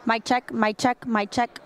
Mic check, mic check, mic check.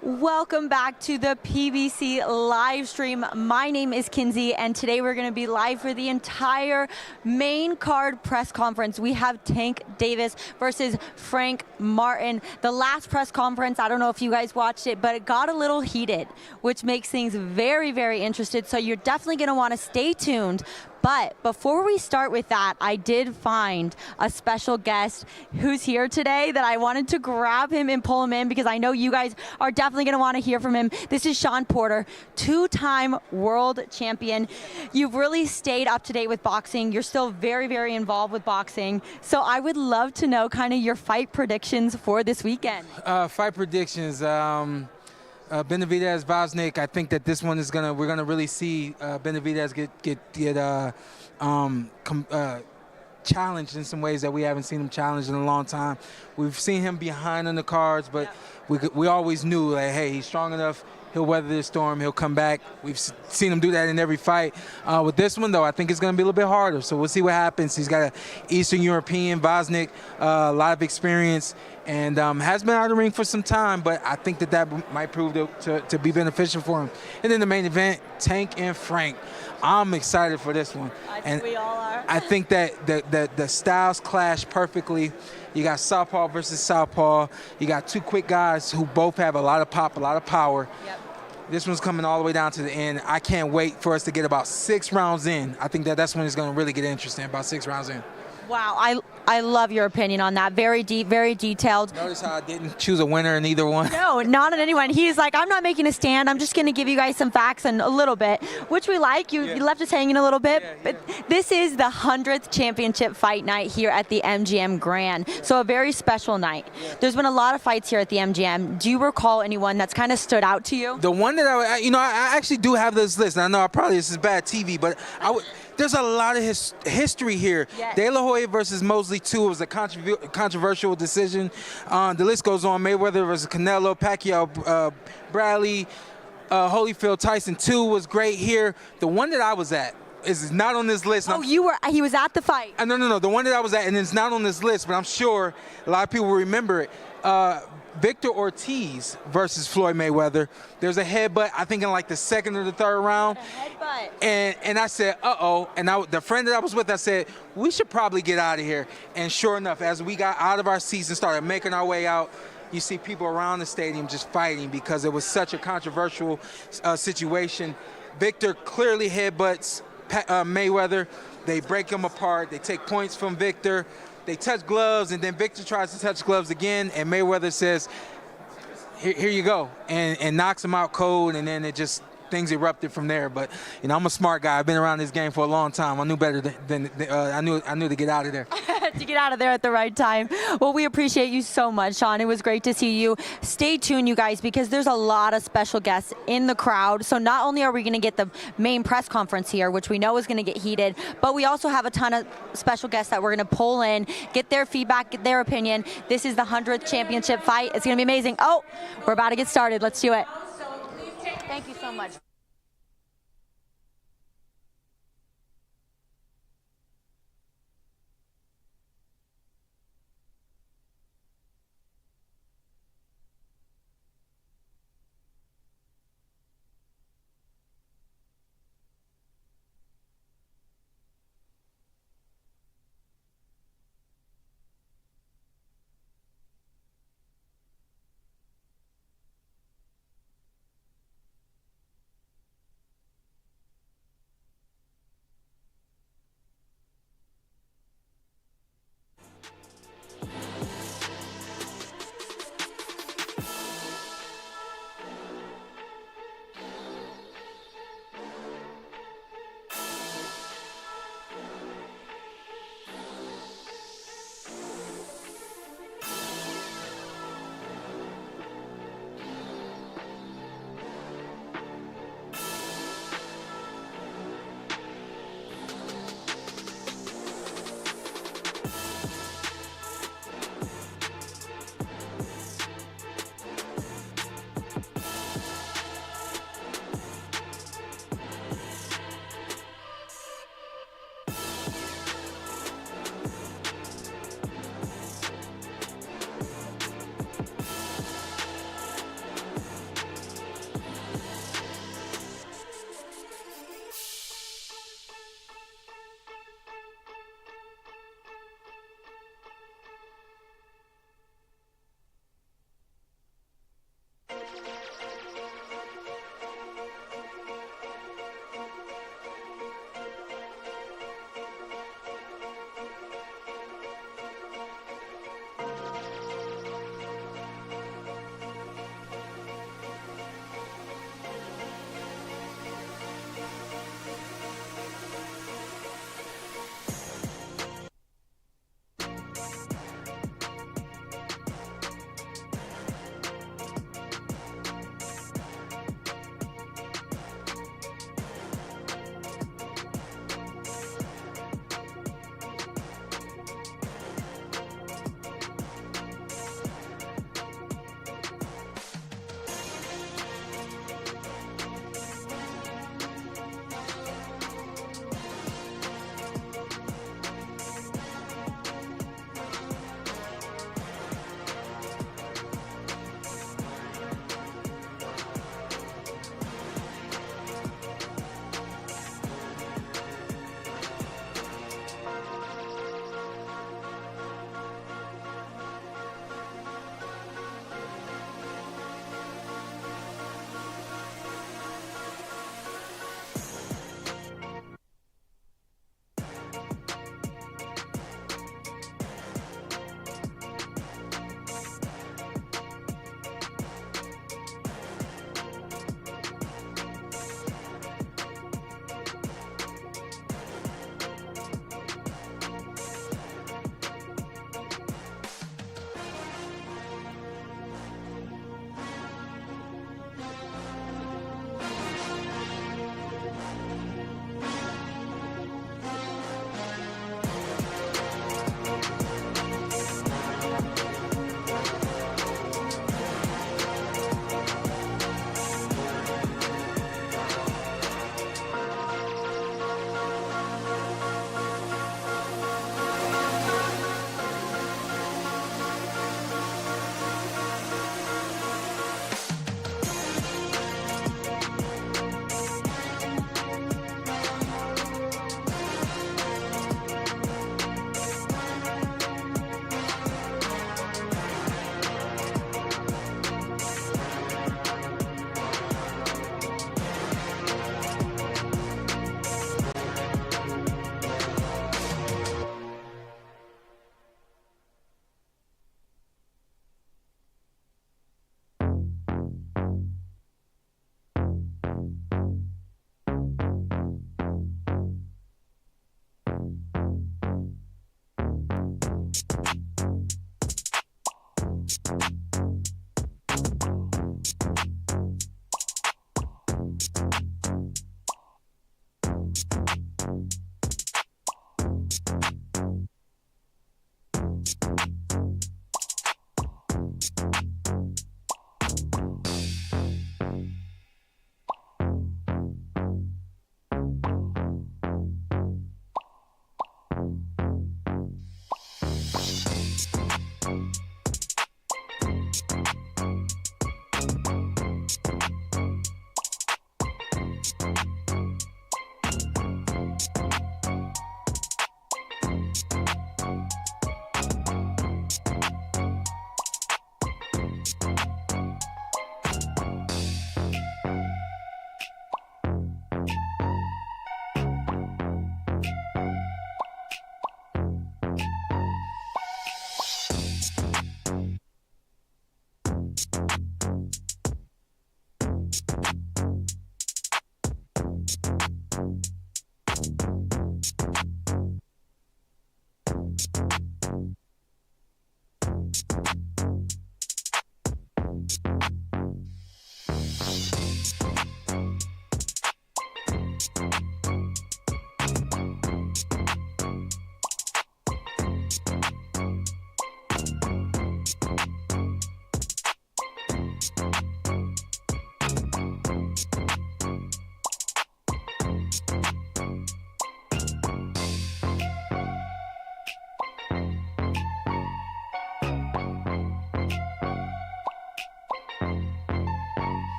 Welcome back to the PBC live stream. My name is Kinsey, and today we're going to be live for the entire main card press conference. We have Tank Davis versus Frank Martin. The last press conference, I don't know if you guys watched it, but it got a little heated, which makes things very, very interesting. So you're definitely going to want to stay tuned. But before we start with that, I did find a special guest who's here today that I wanted to grab him and pull him in because I know you guys are definitely going to want to hear from him. This is Shawn Porter, two-time world champion. You've really stayed up to date with boxing. You're still very, very involved with boxing. So I would love to know kind of your fight predictions for this weekend. Fight predictions. Benavidez, Gvozdyk. I think that this one is we're gonna really see Benavidez get challenged in some ways that we haven't seen him challenged in a long time. We've seen him behind on the cards, but we always knew that, hey, he's strong enough. He'll weather the storm. He'll come back. We've seen him do that in every fight. With this one, though, I think it's going to be a little bit harder. So we'll see what happens. He's got an Eastern European, Gvozdyk, a lot of experience, and has been out of the ring for some time. But I think that might prove to be beneficial for him. And then the main event, Tank and Frank. I'm excited for this one. I think we all are. I think that the styles clash perfectly. You got southpaw versus southpaw. You got two quick guys who both have a lot of pop, a lot of power. Yep. This one's coming all the way down to the end. I can't wait for us to get about 6 rounds in. I think that's when it's going to really get interesting, about 6 rounds in. Wow, I love your opinion on that. Very deep, very detailed. Notice how I didn't choose a winner in either one? No, not on anyone. He's like, I'm not making a stand. I'm just going to give you guys some facts and a little bit, which we like. You left us hanging a little bit. But this is the 100th championship fight night here at the MGM Grand. So a very special night. There's been a lot of fights here at the MGM. Do you recall anyone that's kind of stood out to you? The one that I actually do have this list. And I know this is bad TV, but there's a lot of history here. Yes. De La Hoya versus Mosley 2 was a controversial decision. The list goes on. Mayweather versus Canelo, Pacquiao, Bradley, Holyfield, Tyson 2 was great here. The one that I was at is not on this list. Oh, he was at the fight. No. The one that I was at, and it's not on this list, but I'm sure a lot of people will remember it. Victor Ortiz versus Floyd Mayweather. There's a headbutt, I think in like the 2nd or the 3rd round. A headbutt. And I said, uh-oh. And the friend that I was with, I said, we should probably get out of here. And sure enough, as we got out of our seats and started making our way out, you see people around the stadium just fighting because it was such a controversial situation. Victor clearly headbutts Mayweather. They break him apart. They take points from Victor. They touch gloves, and then Victor tries to touch gloves again, and Mayweather says, here you go, and knocks him out cold, and then things erupted from there. But I'm a smart guy. I've been around this game for a long time. I knew better than I knew to get out of there. To get out of there at the right time. Well, we appreciate you so much, Shawn. It was great to see you. Stay tuned, you guys, because there's a lot of special guests in the crowd. So not only are we going to get the main press conference here, which we know is going to get heated, but we also have a ton of special guests that we're going to pull in, get their feedback, get their opinion. This is the 100th championship fight. It's going to be amazing. Oh, we're about to get started. Let's do it. Thank you so much.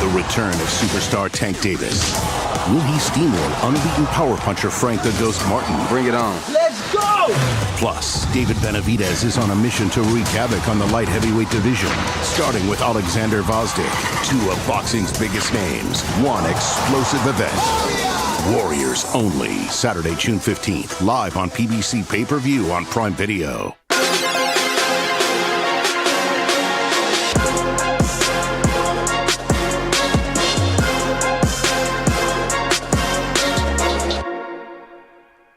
The return of superstar Tank Davis. Will he steamroll unbeaten power puncher Frank the Ghost Martin? Bring it on. Let's go! Plus, David Benavidez is on a mission to wreak havoc on the light heavyweight division, starting with Oleksandr Gvozdyk, two of boxing's biggest names, one explosive event. Warriors only, Saturday, June 15th, live on PBC Pay-Per-View on Prime Video.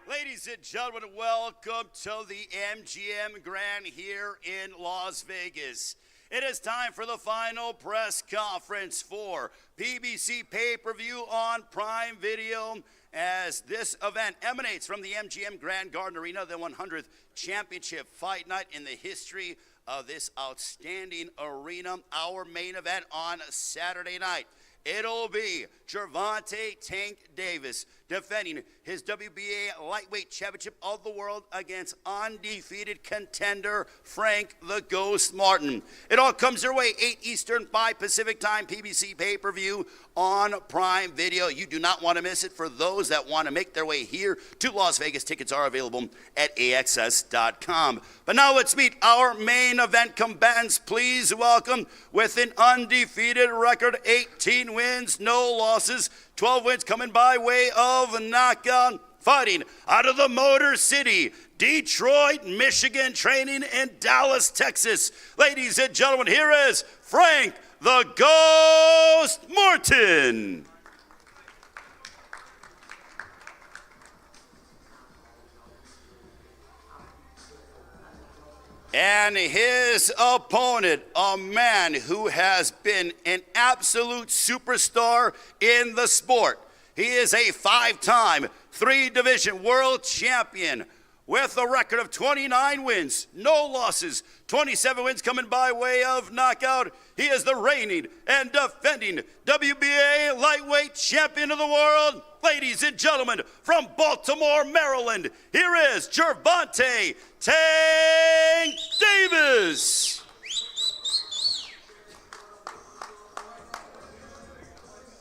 Ladies and gentlemen, welcome to the MGM Grand here in Las Vegas. It is time for the final press conference for PBC Pay-Per-View on Prime Video, as this event emanates from the MGM Grand Garden Arena, the 100th championship fight night in the history of this outstanding arena. Our main event on Saturday night, it'll be Gervonta Tank Davis defending his WBA Lightweight Championship of the World against undefeated contender Frank the Ghost Martin. It all comes your way, 8 Eastern, 5 Pacific time, PBC Pay-Per-View on Prime Video. You do not want to miss it. For those that want to make their way here to Las Vegas, tickets are available at AXS.com. But now let's meet our main event combatants. Please welcome, with an undefeated record, 18 wins, no losses, 12 wins coming by way of knockout, fighting out of the Motor City, Detroit, Michigan, training in Dallas, Texas. Ladies and gentlemen, here is Frank the Ghost Martin. And his opponent, a man who has been an absolute superstar in the sport. He is a 5-time, 3-division world champion with a record of 29 wins, no losses, 27 wins coming by way of knockout. He is the reigning and defending WBA Lightweight Champion of the World. Ladies and gentlemen, from Baltimore, Maryland, here is Gervonta Tank Davis.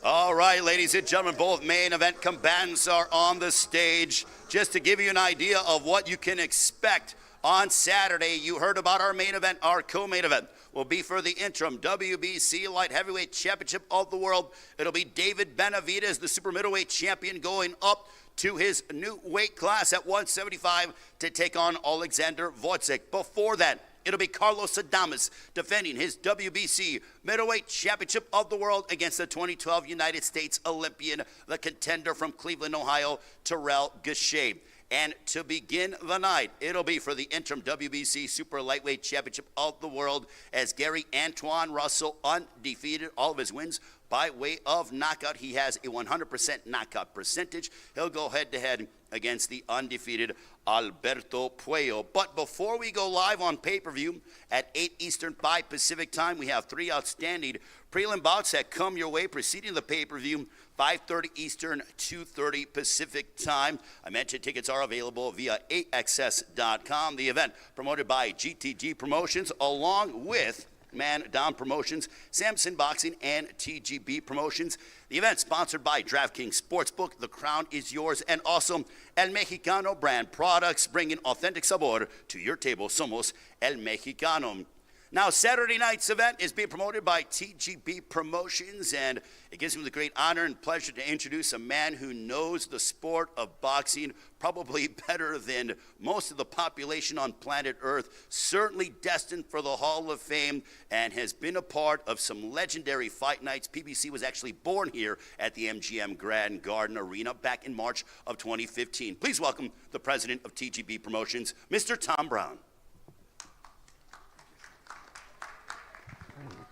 All right, ladies and gentlemen, both main event combatants are on the stage. Just to give you an idea of what you can expect on Saturday, you heard about our main event. Our co-main event will be for the interim WBC Light Heavyweight Championship of the World. It'll be David Benavidez, the super middleweight champion, going up to his new weight class at 175 to take on Oleksandr Gvozdyk. Before that, it'll be Carlos Adames defending his WBC middleweight championship of the world against the 2012 United States Olympian, the contender from Cleveland, Ohio, Terrell Gausha. And to begin the night, it'll be for the interim WBC Super Lightweight Championship of the World, as Gary Antoine Russell, undefeated, all of his wins by way of knockout. He has a 100% knockout percentage. He'll go head-to-head against the undefeated Alberto Puello. But before we go live on pay-per-view at 8 Eastern, 5 Pacific time, we have 3 outstanding prelim bouts that come your way preceding the pay-per-view, 5:30 Eastern, 2:30 Pacific time. I mentioned tickets are available via AXS.com. The event promoted by GTG Promotions, along with Man Down Promotions, Samson Boxing, and TGB Promotions. The event sponsored by DraftKings Sportsbook. The crown is yours. And also El Mexicano brand products, bringing authentic sabor to your table. Somos El Mexicano. Now, Saturday night's event is being promoted by TGB Promotions, and it gives me the great honor and pleasure to introduce a man who knows the sport of boxing probably better than most of the population on planet Earth, certainly destined for the Hall of Fame, and has been a part of some legendary fight nights. PBC was actually born here at the MGM Grand Garden Arena back in March of 2015. Please welcome the president of TGB Promotions, Mr. Tom Brown.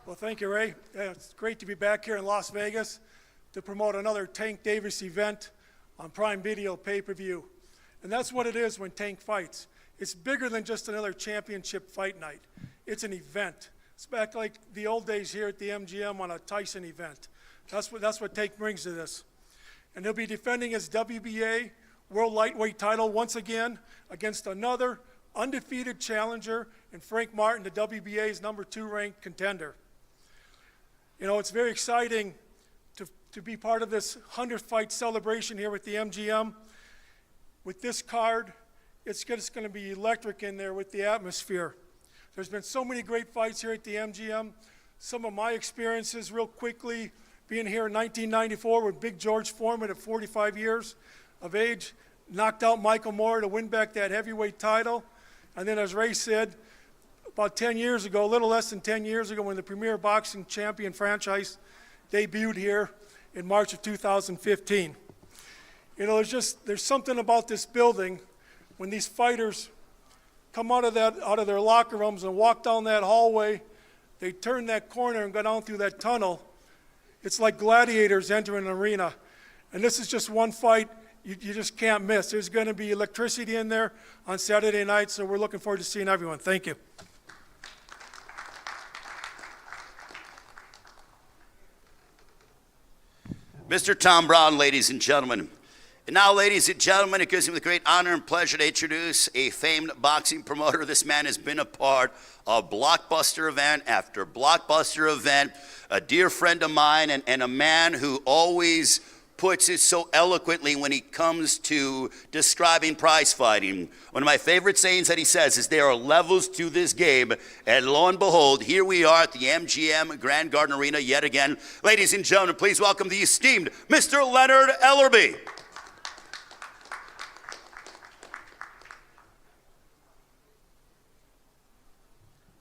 Well, thank you, Ray. It's great to be back here in Las Vegas to promote another Tank Davis event on Prime Video Pay-Per-View. And that's what it is when Tank fights. It's bigger than just another championship fight night. It's an event. It's back like the old days here at the MGM on a Tyson event. That's what Tank brings to this. And he'll be defending his WBA World Lightweight title once again against another undefeated challenger in Frank Martin, the WBA's #2 ranked contender. You know, it's very exciting to be part of this 100th fight celebration here with the MGM. With this card, it's just going to be electric in there with the atmosphere. There's been so many great fights here at the MGM. Some of my experiences real quickly, being here in 1994 with Big George Foreman at 45 years of age, knocked out Michael Moore to win back that heavyweight title. And then as Ray said, about 10 years ago, a little less than 10 years ago, when the Premier Boxing Champion franchise debuted here in March of 2015. You know, there's something about this building when these fighters come out of their locker rooms and walk down that hallway, they turn that corner and go down through that tunnel. It's like gladiators entering an arena. And this is just one fight you just can't miss. There's going to be electricity in there on Saturday night, so we're looking forward to seeing everyone. Thank you. Mr. Tom Brown, ladies and gentlemen. And now, ladies and gentlemen, it gives me the great honor and pleasure to introduce a famed boxing promoter. This man has been a part of blockbuster event after blockbuster event, a dear friend of mine, and a man who always puts it so eloquently when he comes to describing prize fighting. One of my favorite sayings that he says is there are levels to this game, and lo and behold, here we are at the MGM Grand Garden Arena yet again. Ladies and gentlemen, please welcome the esteemed Mr. Leonard Ellerby.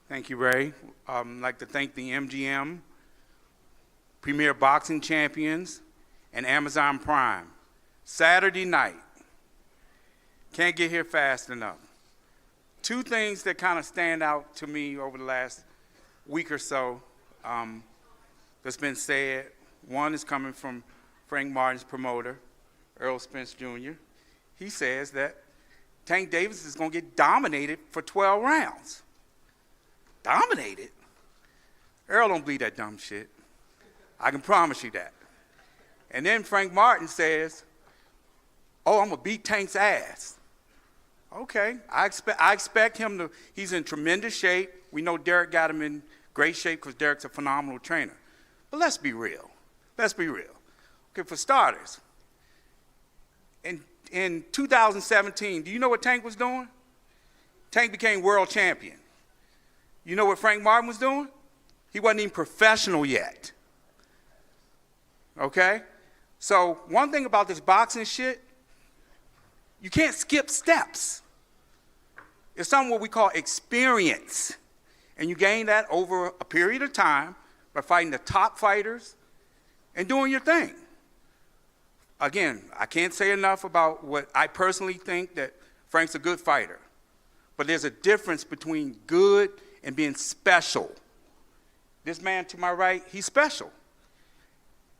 Thank you, Ray. I'd like to thank the MGM, Premier Boxing Champions, and Amazon Prime. Saturday night. Can't get here fast enough. Two things that kind of stand out to me over the last week or so that's been said. One is coming from Frank Martin's promoter, Earl Spence Jr. He says that Tank Davis is going to get dominated for 12 rounds. Dominated? Earl don't believe that dumb shit. I can promise you that. And then Frank Martin says, oh, I'm going to beat Tank's ass. Okay, I expect him to, he's in tremendous shape. We know Derek got him in great shape because Derek's a phenomenal trainer. But let's be real. Let's be real. Okay, for starters, in 2017, do you know what Tank was doing? Tank became world champion. You know what Frank Martin was doing? He wasn't even professional yet. Okay? So one thing about this boxing shit, you can't skip steps. It's something what we call experience. And you gain that over a period of time by fighting the top fighters and doing your thing. Again, I can't say enough about what I personally think that Frank's a good fighter. But there's a difference between good and being special. This man to my right, he's special.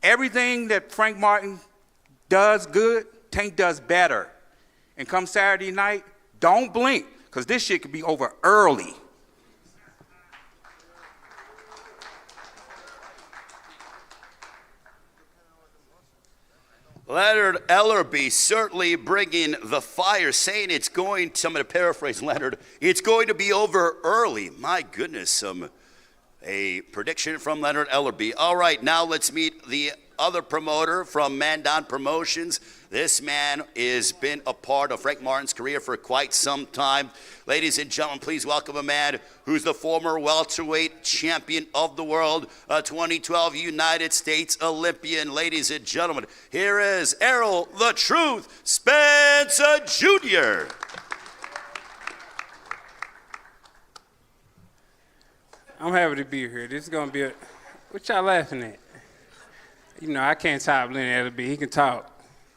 Everything that Frank Martin does good, Tank does better. And come Saturday night, don't blink, because this shit could be over early. Leonard Ellerby certainly bringing the fire, saying it's going to, I'm going to paraphrase Leonard, it's going to be over early. My goodness, a prediction from Leonard Ellerby. All right, now let's meet the other promoter from Mandan Promotions. This man has been a part of Frank Martin's career for quite some time. Ladies and gentlemen, please welcome a man who's the former welterweight champion of the world, a 2012 United States Olympian. Ladies and gentlemen, here is Errol the Truth Spencer Jr. I'm happy to be here. This is going to be what y'all laughing at? You know, I can't top Leonard Ellerby. He can talk.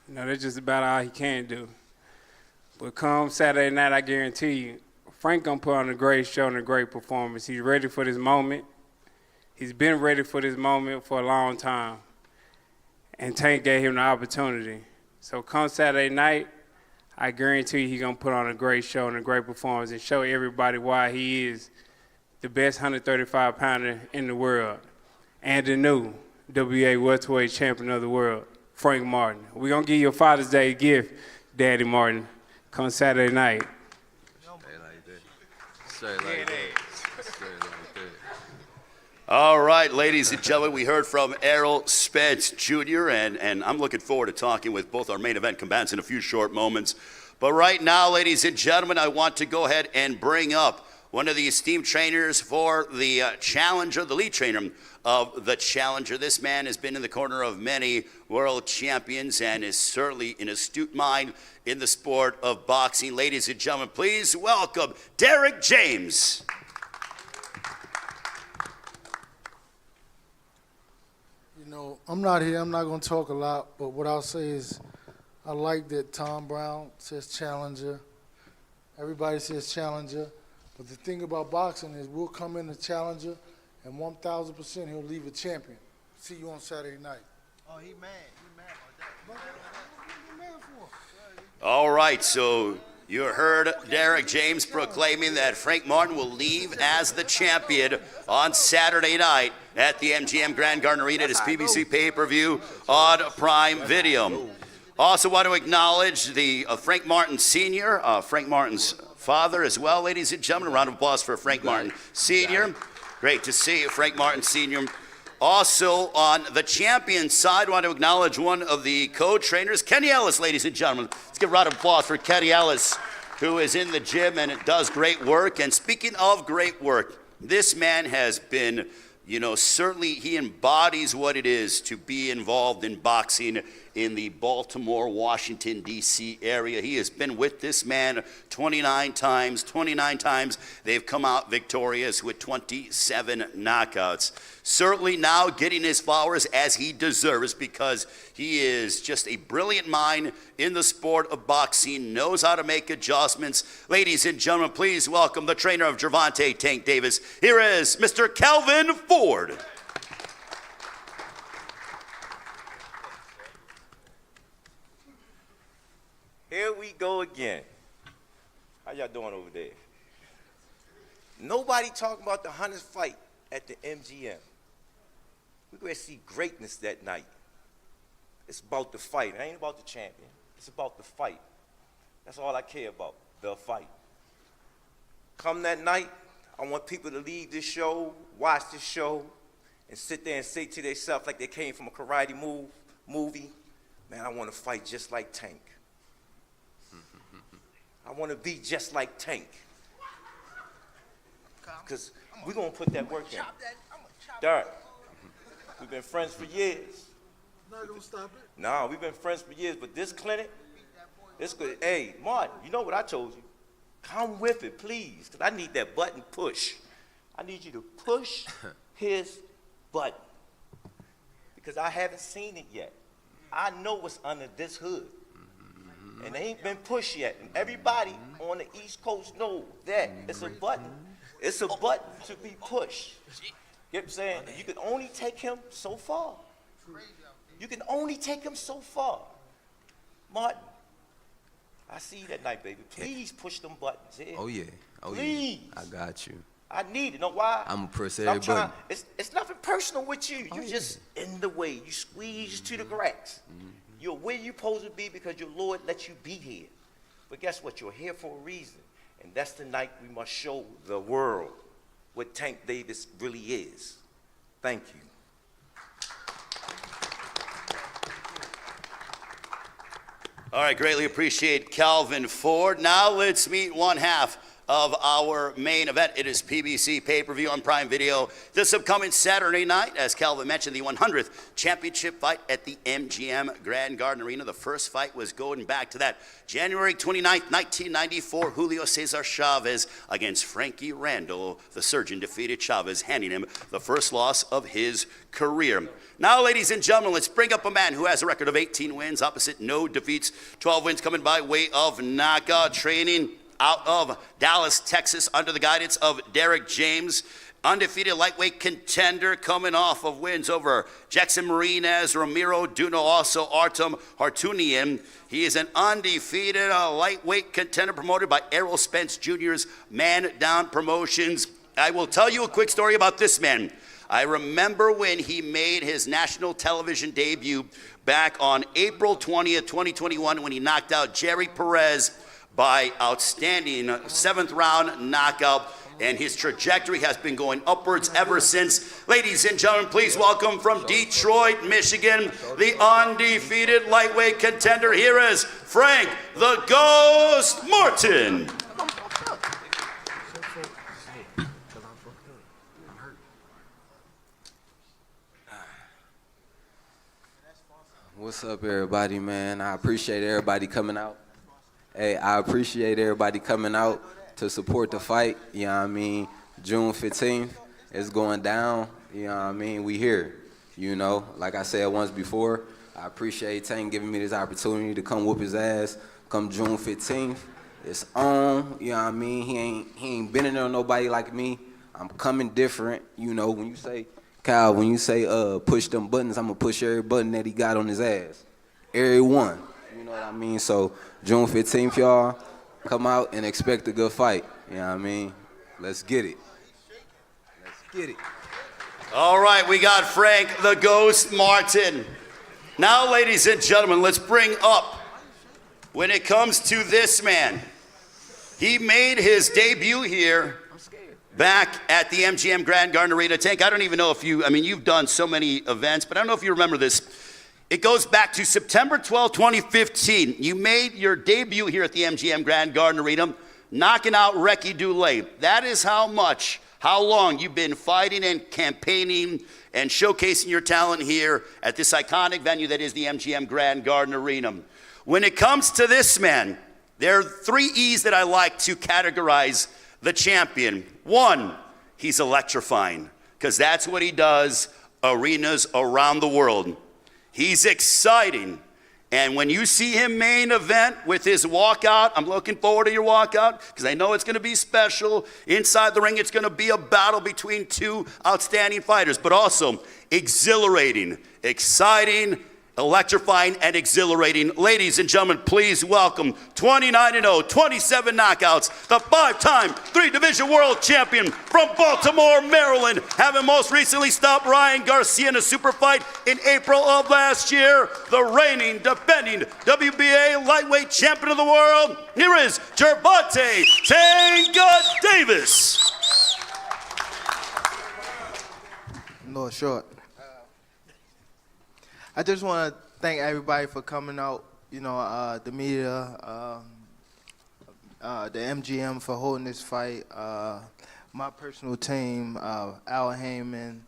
You know, that's just about all he can do. But come Saturday night, I guarantee you, Frank going to put on a great show and a great performance. He's ready for this moment. He's been ready for this moment for a long time. And Tank gave him the opportunity. So come Saturday night, I guarantee you he's going to put on a great show and a great performance and show everybody why he is the best 135-pounder in the world, and the new WBA Lightweight Champion of the world, Frank Martin. We're going to give you a Father's Day gift, Daddy Martin, come Saturday night. Straight like that. Straight like that. Straight like that. All right, ladies and gentlemen, we heard from Errol Spence Jr., and I'm looking forward to talking with both our main event combatants in a few short moments. But right now, ladies and gentlemen, I want to go ahead and bring up one of the esteemed trainers for the Challenger, the lead trainer of the Challenger. This man has been in the corner of many world champions and is certainly an astute mind in the sport of boxing. Ladies and gentlemen, please welcome Derek James. You know, I'm not going to talk a lot, but what I'll say is I like that Tom Brown says Challenger. Everybody says Challenger. But the thing about boxing is we'll come in a Challenger, and 1,000% he'll leave a champion. See you on Saturday night. Oh, he mad. He mad about that. What you mad for? All right, so you heard Derek James proclaiming that Frank Martin will leave as the champion on Saturday night at the MGM Grand Garden Arena at his PBC Pay-Per-View on Prime Video. Also want to acknowledge the Frank Martin Sr., Frank Martin's father as well, ladies and gentlemen. A round of applause for Frank Martin Sr. Great to see you, Frank Martin Sr. Also on the champion side, want to acknowledge one of the co-trainers, Kenny Ellis, ladies and gentlemen. Let's give a round of applause for Kenny Ellis, who is in the gym and does great work. And speaking of great work, this man has been, you know, certainly he embodies what it is to be involved in boxing in the Baltimore, Washington, D.C. area. He has been with this man 29 times. 29 times they've come out victorious with 27 knockouts. Certainly now getting his flowers as he deserves, because he is just a brilliant mind in the sport of boxing, knows how to make adjustments. Ladies and gentlemen, please welcome the trainer of Gervonta Tank Davis. Here is Mr. Calvin Ford. Here we go again. How y'all doing over there? Nobody talking about the 100th fight at the MGM. We're going to see greatness that night. It's about the fight. It ain't about the champion. It's about the fight. That's all I care about, the fight. Come that night, I want people to leave this show, watch this show, and sit there and say to themselves like they came from a karate movie, man, I want to fight just like Tank. I want to be just like Tank. Because we're going to put that work in. Derek, we've been friends for years. No, don't stop it. No, we've been friends for years, but this clinic, this good. Hey, Martin, you know what I told you? Come with it, please, because I need that button push. I need you to push his button, because I haven't seen it yet. I know what's under this hood. And they ain't been pushed yet. And everybody on the East Coast knows that it's a button. It's a button to be pushed. You know what I'm saying? You can only take him so far. You can only take him so far. Martin, I see you that night, baby. Please push them buttons. Yeah. Oh, yeah. Oh, Please. Yeah. I got you. I need it. Know why? I'm going to press every button. It's nothing personal with you. You're just in the way. You squeeze to the cracks. You're where you're supposed to be because your Lord let you be here. But guess what? You're here for a reason. And that's the night we must show the world what Tank Davis really is. Thank you. All right, greatly appreciate Calvin Ford. Now let's meet one half of our main event. It is PBC Pay-Per-View on Prime Video this upcoming Saturday night. As Calvin mentioned, the 100th championship fight at the MGM Grand Garden Arena. The first fight was going back to that January 29th, 1994, Julio Cesar Chavez against Frankie Randall. The surgeon defeated Chavez, handing him the first loss of his career. Now, ladies and gentlemen, let's bring up a man who has a record of 18 wins, opposite no defeats, 12 wins coming by way of knockout, training out of Dallas, Texas, under the guidance of Derek James. Undefeated lightweight contender, coming off of wins over Jackson Marinez, Ramiro Duno, also Artem Hartunian. He is an undefeated lightweight contender promoted by Errol Spence Jr.'s Man Down Promotions. I will tell you a quick story about this man. I remember when he made his national television debut back on April 20th, 2021, when he knocked out Jerry Perez by outstanding 7th round knockout. and his trajectory has been going upwards ever since. Ladies and gentlemen, please welcome from Detroit, Michigan, the undefeated lightweight contender. Here is Frank the Ghost Martin. What's up, everybody, man? I appreciate everybody coming out. Hey, I appreciate everybody coming out to support the fight. You know what I mean? June 15th, it's going down. You know what I mean? We here. You know, like I said once before, I appreciate Tank giving me this opportunity to come whoop his ass. Come June 15th, it's on. You know what I mean? He ain't been in there with nobody like me. I'm coming different. You know, when you say, Kyle, when you say push them buttons, I'm gonna push every button that he got on his ass. Every one. You know what I mean? So June 15th, y'all, come out and expect a good fight. You know what I mean? Let's get it. Let's get it. All right, we got Frank the Ghost Martin. Now, ladies and gentlemen, let's bring up, when it comes to this man, he made his debut here back at the MGM Grand Garden Arena. Tank, I don't even know if you've done so many events, but I don't know if you remember this. It goes back to September 12, 2015. You made your debut here at the MGM Grand Garden Arena, knocking out Ricky Dulé. That is how long you've been fighting and campaigning and showcasing your talent here at this iconic venue that is the MGM Grand Garden Arena. When it comes to this man, there are 3 E's that I like to categorize the champion. 1, he's electrifying, because that's what he does arenas around the world. He's exciting. And when you see him main event with his walkout, I'm looking forward to your walkout because I know it's going to be special. Inside the ring, it's going to be a battle between 2 outstanding fighters, but also exhilarating, exciting, electrifying, and exhilarating. Ladies and gentlemen, please welcome 29-0, 27 knockouts, the 5-time 3-division world champion from Baltimore, Maryland, having most recently stopped Ryan Garcia in a super fight in April of last year, the reigning, defending WBA Lightweight Champion of the world. Here is Gervonta Tank Davis. No, short. I just want to thank everybody for coming out, you know, the media, the MGM for holding this fight, my personal team, Al Heyman,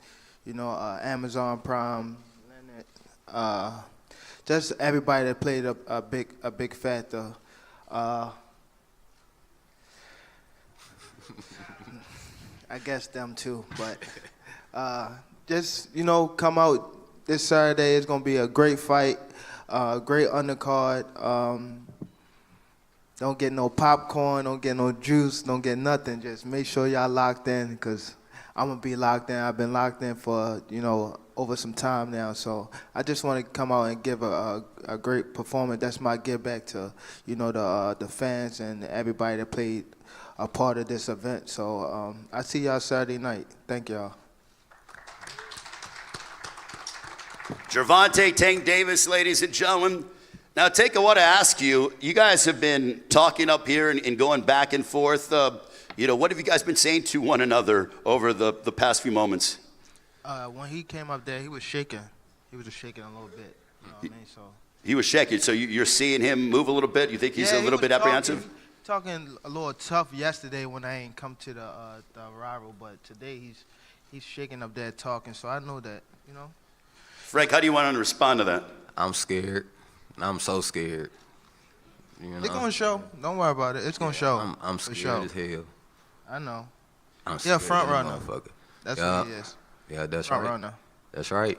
you know, Amazon Prime, Leonard, just everybody that played a big factor. I guess them too, but just, you know, come out. This Saturday is going to be a great fight, great undercard. Don't get no popcorn, don't get no juice, don't get nothing. Just make sure y'all locked in because I'm going to be locked in. I've been locked in for, you know, over some time now. So I just want to come out and give a great performance. That's my give back to, you know, the fans and everybody that played a part of this event. So I see y'all Saturday night. Thank y'all. Gervonta Tank Davis, ladies and gentlemen. Now, Tank, I want to ask you, you guys have been talking up here and going back and forth. You know, what have you guys been saying to one another over the past few moments? When he came up there, he was shaking. He was just shaking a little bit. You know what I mean? So he was shaking. So you're seeing him move a little bit? You think he's a little bit apprehensive? Talking a little tough yesterday when I ain't come to the rival, but today he's shaking up there talking. So I know that, you know. Frank, how do you want to respond to that? I'm scared. I'm so scared. You know? It's going to show. Don't worry about it. It's going to show. I'm scared as hell. I know. I'm scared front runner. Motherfucker. That's what he is. Yeah, that's front right. Runner. That's right.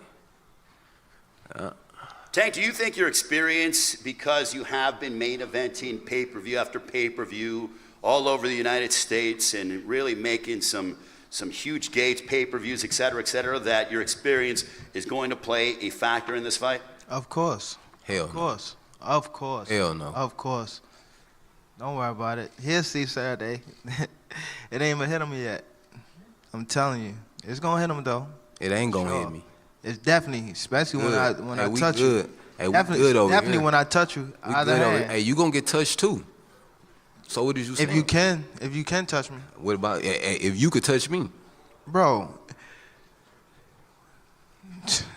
Tank, do you think your experience, because you have been main eventing pay-per-view after pay-per-view all over the United States and really making some huge gates, pay-per-views, et cetera, that your experience is going to play a factor in this fight? Of course. Hell Of course. No. Of course. Hell no. Of course. Don't worry about it. He'll see Saturday. It ain't even hit him yet. I'm telling you. It's going to hit him, though. It ain't going to hit me. It's definitely, especially good. when I touch you. Hey, we good over definitely here. when I touch you. We good over here. Hey, you going to get touched, too. So what did you say? If you can touch me. What about if you could touch me? Bro.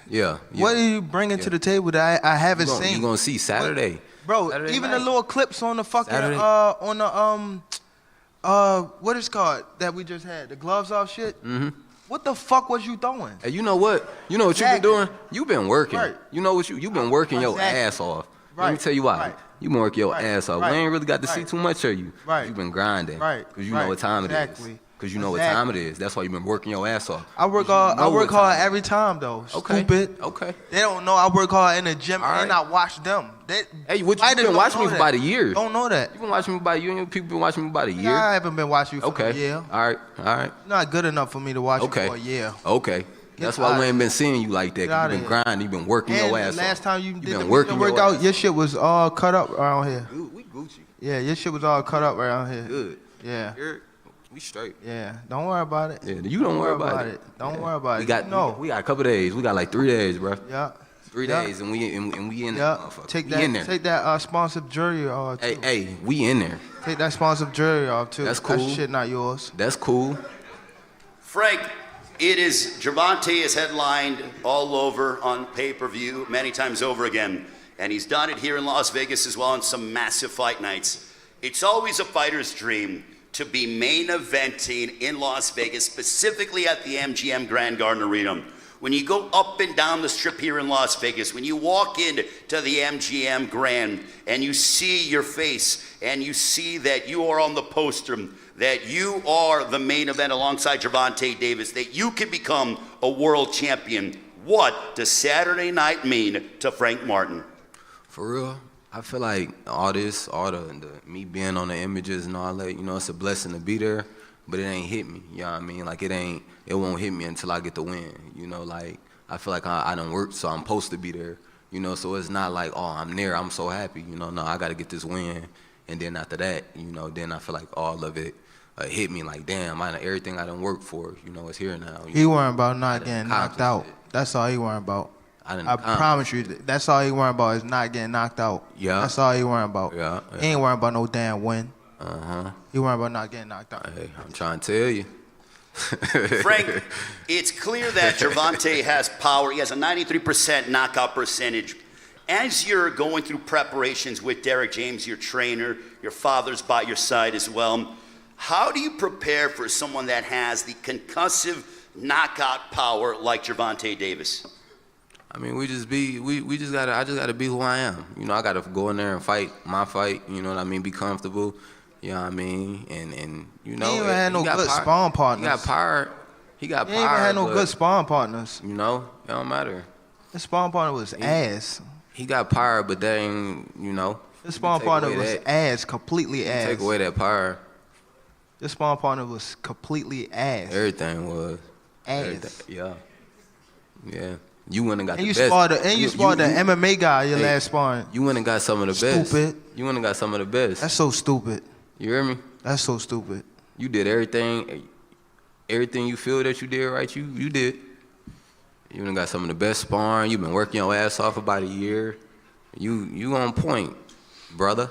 Yeah. What are you bringing to the table that I haven't seen? You're going to see Saturday. What? Bro, Saturday even night. the little clips on the fucking, Saturday. on the, what is it called that we just had? The gloves off shit? Mm-hmm. What the fuck was you throwing? Hey, you know what? You know what Exactly. you've been doing? You've been working. Right. You know what you've been working your Exactly. ass off. Let me Right. tell you why. Right. You been working your Right. ass off. Right. We ain't really got to see Right. too much of you. Right. You've been grinding. Right. Because you know what time it is. Exactly. Because you know what time it is. That's why you've been working your ass off. I work 'Cause you know I work what time hard it is. every time though. Okay. Stupid. Okay. They don't know I work hard in the gym All and right. I watch them. Hey, what you fighters been don't watching know me for that. about a year? Don't know that. You been watching me about you and people been watching me about a year? I haven't been watching you for Okay. a year. All right. All right. Not good enough for me to watch Okay. you for a year. Okay. That's why outta we ain't been seeing you like that. Get 'Cause outta you been here. grinding. You been working And your ass off. last time you You did been the working your workout, ass. your shit was all cut up around here. We Gucci. Yeah, your shit was all cut up around here. Good. Yeah. We straight. Yeah. Don't worry about it. Yeah, you don't worry about it. Don't worry about it. We got no. we got a couple days. We got like 3 days, bro. Yeah. 3 Yeah. days, and we in Yeah. there, motherfucker. Take We in there. that sponsored jewelry off too. Hey, we in there. Take that sponsored jewelry off too. That's cool. That shit not yours. That's cool. Frank, it is Gervonta is headlined all over on pay-per-view many times over again, and he's done it here in Las Vegas as well on some massive fight nights. It's always a fighter's dream to be main eventing in Las Vegas, specifically at the MGM Grand Garden Arena. When you go up and down the strip here in Las Vegas, when you walk into the MGM Grand and you see your face and you see that you are on the poster, that you are the main event alongside Gervonta Davis, that you can become a world champion, what does Saturday night mean to Frank Martin? For real, I feel like all the me being on the images and all that, you know, it's a blessing to be there, but it ain't hit me. You know what I mean? Like it won't hit me until I get the win. You know, like I feel like I done worked, so I'm supposed to be there. You know, so it's not like, oh, I'm there, I'm so happy. You know, no, I got to get this win, and then after that, you know, then I feel like all of it hit me. Like, damn, everything I done worked for, you know, it's here now. He worrying about not getting knocked out. That's all he worrying about. I promise you, that's all he worrying about is not getting knocked out. Yeah. That's all he worrying about. Yeah. He ain't worrying about no damn win. Uh-huh. He worrying about not getting knocked out. Hey, I'm trying to tell you. Frank, it's clear that Gervonta has power. He has a 93% knockout percentage. As you're going through preparations with Derek James, your trainer, your father's by your side as well, how do you prepare for someone that has the concussive knockout power like Gervonta Davis? I mean, I just gotta be who I am. You know, I gotta go in there and fight my fight, you know what I mean, be comfortable, you know what I mean? And you know, He ain't even had no good sparring partners. He got power. He ain't even had no good sparring partners. You know, it don't matter. His sparring partner was ass. He got power, but that ain't, you know. His sparring partner was ass, completely ass. Take away that power. His sparring partner was completely ass. Everything was. Ass. Everything. Yeah. Yeah. You went and got And the you best. sparred the MMA guy your last sparring. You went and got some of the best. Stupid. You went and got some of the best. That's so stupid. You hear me? That's so stupid. You did everything you feel that you did right, you did. You done got some of the best sparring. You've been working your ass off about a year. You on point, brother.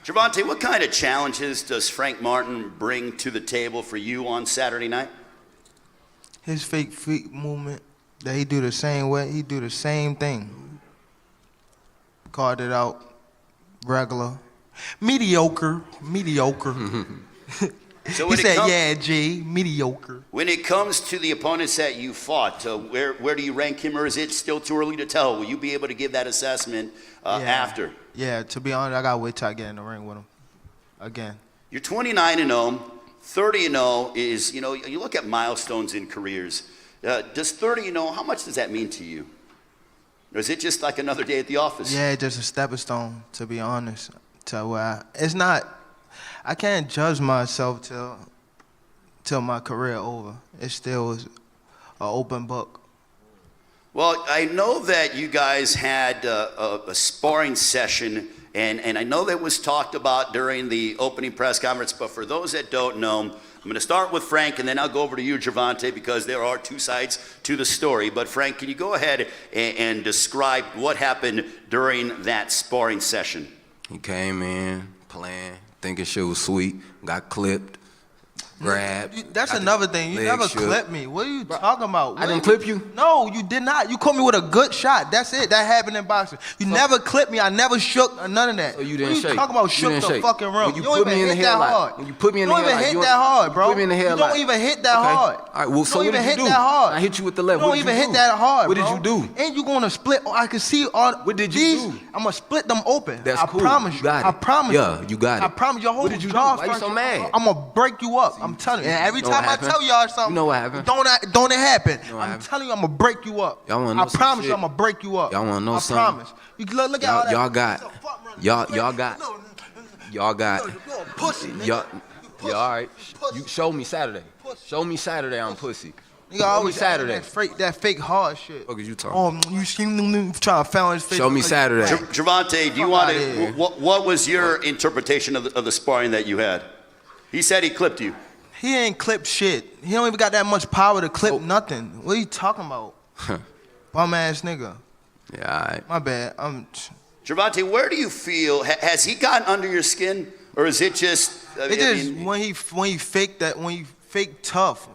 Gervonta, what kind of challenges does Frank Martin bring to the table for you on Saturday night? His fake feet movement that he do the same way, he do the same thing. Called it out. Regular. Mediocre. So he said, yeah, G, mediocre. When it comes to the opponents that you fought, where do you rank him, or is it still too early to tell? Will you be able to give that assessment after? Yeah, to be honest, I got to wait till I get in the ring with him again. You're 29-0. 30-0 is, you know, you look at milestones in careers. Does 30-0, how much does that mean to you? Or is it just like another day at the office? Yeah, just a stepping stone, to be honest. To where it's not, I can't judge myself till my career over. It still is an open book. Well, I know that you guys had a sparring session, and I know that was talked about during the opening press conference, but for those that don't know, I'm going to start with Frank, and then I'll go over to you, Gervonta, because there are two sides to the story. But Frank, can you go ahead and describe what happened during that sparring session? He came in, playing, thinking shit was sweet, got clipped, grabbed. That's another thing. You never clipped me. What are you talking about? I didn't clip you? No, you did not. You caught me with a good shot. That's it. That happened in boxing. You never clipped me. I never shook or none of that. So you didn't what shake. You talking about you shook the fucking room. When you put me in the headlock. When you put me in the headlock. You don't even hit that hard, bro. Put me in the headlock. You don't even hit that hard. All right, well, so you what don't did even you hit do? that hard. I hit you with the left. You don't even hit that hard, What bro. did you do? And you gonna split? I can see all. What did you these, do? I'm gonna split them open. That's cool. I promise you. Got it. I promise you. Yeah, you got it. I promise your whole What did you do? jaw. Why you so mad? I'm gonna break you up. I'm telling you. And every know time what I happened? tell y'all something, You know what happened? Don't it happen? You know what I'm happened? telling you, I'm gonna break you up. Y'all wanna know I some promise you, shit? I'm gonna break you up. Y'all wanna know I something? promise. You look at all that. Y'all got. Pussy. Y'all. Yeah, all right. You show me Saturday. Show me Saturday. I'm pussy. You always Saturday. That fake hard shit. What are you talking? Oh, you seen them trying to found his face. Show me Saturday. Gervonta, do you want to? What was your interpretation of the sparring that you had? He said he clipped you. He ain't clipped shit. He don't even got that much power to clip nothing. What are you talking about? Bum ass nigga. Yeah, all right. My bad. Gervonta, where do you feel? Has he gotten under your skin, or is it just? When he faked that, when he fake tough.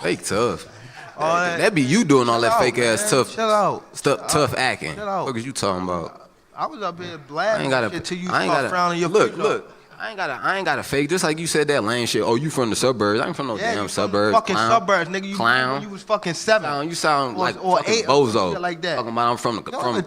Fake tough. That be you doing all that fake ass tough. Chill out. Tough acting. Chill out. What is you talking about? I was up here blasting shit till you start frowning your look. I ain't gotta fake. Just like you said that lame shit. Oh, you from the suburbs? I ain't from no damn suburbs. Fucking clown. suburbs, nigga. You clown. You was fucking 7. You sound like or fucking 8 bozo. shit like that. Talking about I'm from the Look how you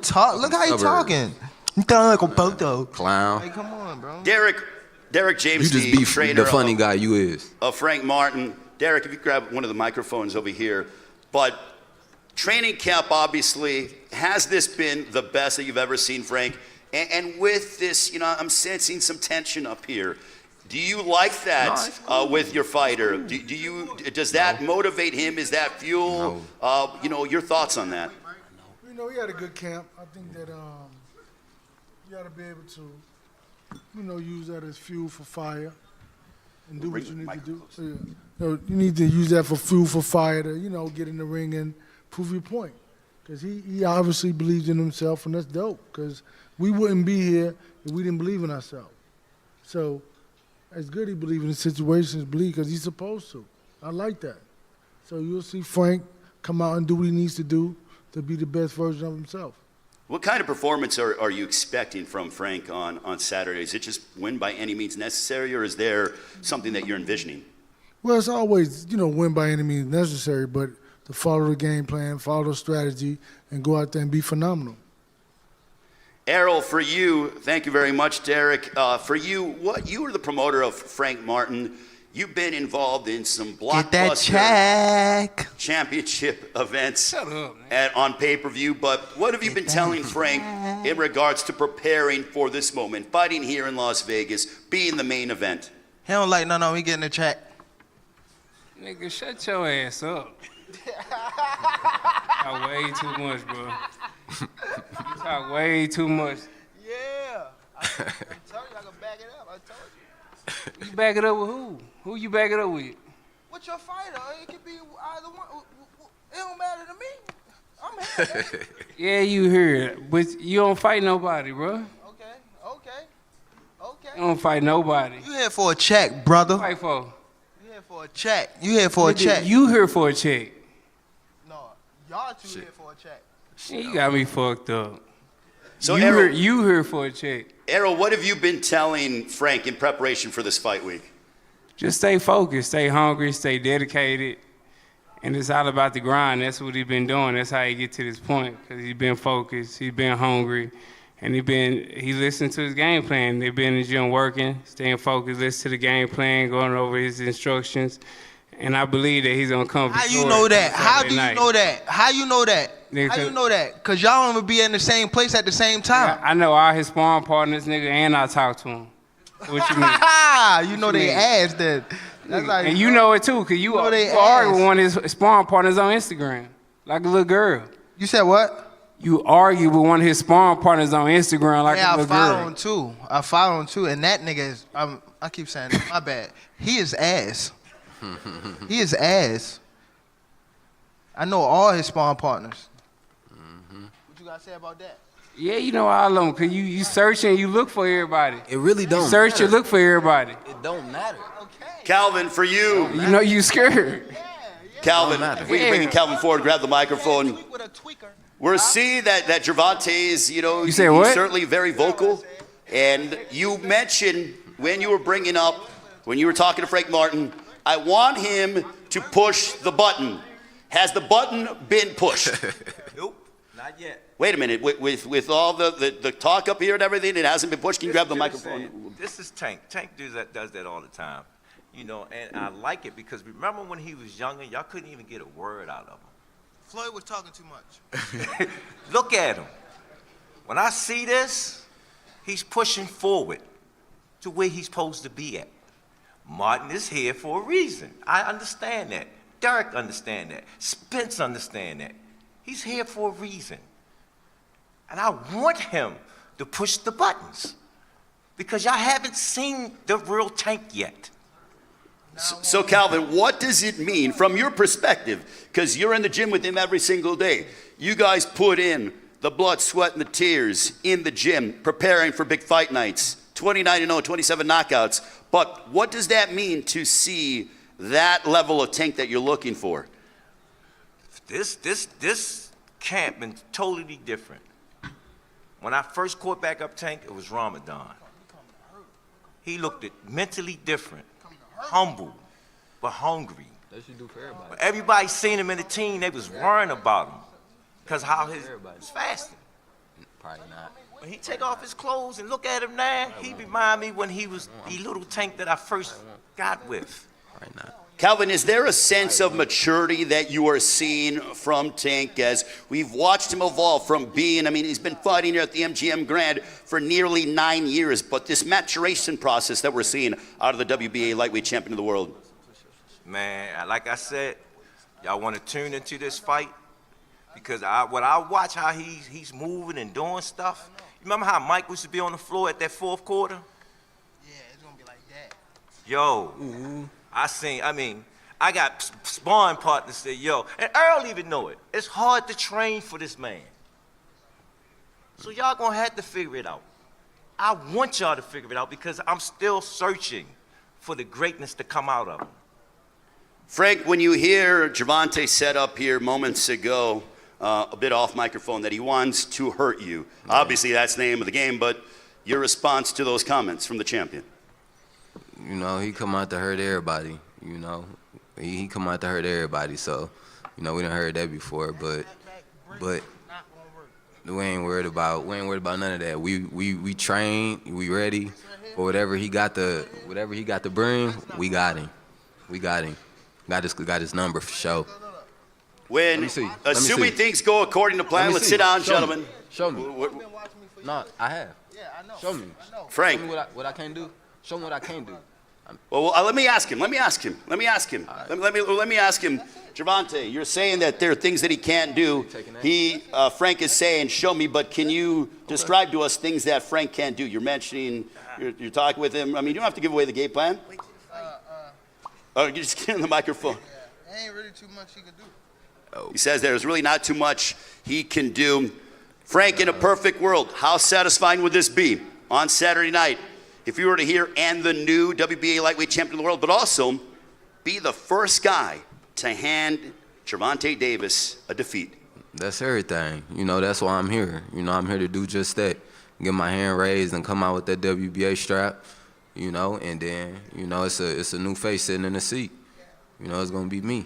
suburbs. talking. You sound like a bozo. Clown. Hey, come on, bro. Derek James, You just be trainer the funny guy you is. Of Frank Martin. Derek, if you grab one of the microphones over here. But training camp, obviously, has this been the best that you've ever seen, Frank? And with this, I'm sensing some tension up here. Do you like that with your fighter? Does that motivate him? Is that fuel? No. Your thoughts on that? We had a good camp. I think that you got to be able to, use that as fuel for fire and do what you need to do. So, you need to use that for fuel for fire to, get in the ring and prove your point. Because he obviously believes in himself, and that's dope. Because we wouldn't be here if we didn't believe in ourselves. So it's good he believes in the situations, because he's supposed to. I like that. So you'll see Frank come out and do what he needs to do to be the best version of himself. What kind of performance are you expecting from Frank on Saturday? Is it just win by any means necessary, or is there something that you're envisioning? Well, it's always, win by any means necessary, but to follow the game plan, follow the strategy, and go out there and be phenomenal. Errol, for you, thank you very much, Derek. For you were the promoter of Frank Martin. You've been involved in some blockbuster championship events on pay-per-view, but what have you been telling Frank in regards to preparing for this moment, fighting here in Las Vegas, being the main event? He don't like no, we getting the track. Nigga, shut your ass up. You talk way too much, bro. You talk way too much. Yeah. I told you I can back it up. I told you. You back it up with who? Who you back it up with? What's your fighter? It could be either one. It don't matter to me. I'm here. Yeah, you hear, but you don't fight nobody, bro. Okay. You don't fight nobody. You here for a check, brother. Fight for? You here for a check. You here for a check. You here for a check. No, y'all two here for a check. Yeah, you got me fucked up. So you here for a check. Errol, what have you been telling Frank in preparation for this fight week? Just stay focused, stay hungry, stay dedicated. And it's all about the grind. That's what he's been doing. That's how he get to this point. Because he's been focused, he's been hungry, and he listened to his game plan. They've been in the gym working, staying focused, listen to the game plan, going over his instructions. And I believe that he's gonna come. How you know that? How do you know that? How you know that? How you know that? Cause y'all don't even be in the same place at the same time. I know all his sparring partners, nigga, and I talk to him. What you mean? You know they ass then. That's like, and you know it too, cause you argue with one of his sparring partners on Instagram, like a little girl. You said what? You argue with one of his sparring partners on Instagram like a little girl. I follow him too, and that nigga is. I keep saying that. My bad. He is ass. He is ass. I know all his sparring partners. What you gotta say about that? Yeah, you know all of them, because you search and you look for everybody. It really don't You search matter. and look for everybody. It don't matter. Calvin, for you. You know you scared. Calvin, matter. if we can bring Calvin forward, grab the microphone. We're seeing that Gervonta is, You say what? he's certainly very vocal. And you mentioned when you were bringing up, when you were talking to Frank Martin, I want him to push the button. Has the button been pushed? Nope, not yet. Wait a minute. With all the talk up here and everything, it hasn't been pushed. Can you grab the microphone? This is Tank. Tank does that all the time. You know, and I like it because remember when he was younger, y'all couldn't even get a word out of him. Floyd was talking too much. Look at him. When I see this, he's pushing forward to where he's supposed to be at. Martin is here for a reason. I understand that. Derek understand that. Spence understand that. He's here for a reason. And I want him to push the buttons because y'all haven't seen the real Tank yet. So, Calvin, what does it mean from your perspective? Because you're in the gym with him every single day. You guys put in the blood, sweat, and the tears in the gym, preparing for big fight nights. 29-0, 27 knockouts. But what does that mean to see that level of Tank that you're looking for? This camp been totally different. When I first caught back up Tank, it was Ramadan. He looked mentally different. Humble, but hungry. That should do for everybody. But everybody seen him in the team, they was worrying about him. Because how his fasting. Probably not. When he take off his clothes and look at him now, he remind me when he was the little Tank that I first got with. Probably not. Calvin, is there a sense of maturity that you are seeing from Tank as we've watched him evolve from being, I mean, he's been fighting here at the MGM Grand for nearly 9 years, but this maturation process that we're seeing out of the WBA Lightweight Champion of the World? Man, like I said, y'all want to tune into this fight? Because when I watch how he's moving and doing stuff, you remember how Mike used to be on the floor at that fourth quarter? Yeah, it's going to be like that. Yo, I got sparring partners say, yo, and Earl even know it. It's hard to train for this man. So y'all gonna have to figure it out. I want y'all to figure it out because I'm still searching for the greatness to come out of him. Frank, when you hear Gervonta said up here moments ago, a bit off microphone, that he wants to hurt you, obviously that's the name of the game, but your response to those comments from the champion? You know, he come out to hurt everybody, you know. He come out to hurt everybody, so, you know, we done heard that before, but we ain't worried about none of that. We train, we ready for whatever he got to bring, we got him. Got his number for sure. When, assuming things go according to plan, let's sit down, gentlemen. Show me. No, I have. Yeah, I know. Show me. Frank. Show me what I can't do. Show me what I can't do. Well, let me ask him. Let me ask him, Gervonta, you're saying that there are things that he can't do. Frank is saying, show me, but can you describe to us things that Frank can't do? You're mentioning, you're talking with him. I mean, you don't have to give away the game plan. Oh, you just get in the microphone. Yeah, there ain't really too much he can do. He says there's really not too much he can do. Frank, in a perfect world, how satisfying would this be on Saturday night if you were to hear and the new WBA Lightweight Champion of the World, but also be the first guy to hand Gervonta Davis a defeat? That's everything. You know, that's why I'm here. You know, I'm here to do just that. Get my hand raised and come out with that WBA strap, you know, and then, you know, it's a new face sitting in the seat. You know, it's going to be me.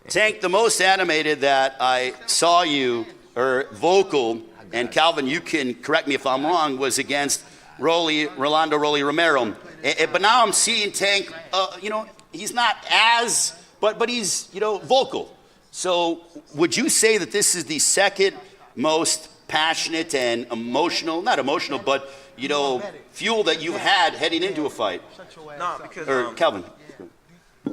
Tank, the most animated that I saw you, or vocal, and Calvin, you can correct me if I'm wrong, was against Rolando Romero. But now I'm seeing Tank, you know, he's not as, but he's, you know, vocal. So would you say that this is the second most passionate and emotional, not emotional, but, you know, fuel that you've had heading into a fight? No, because Or Calvin.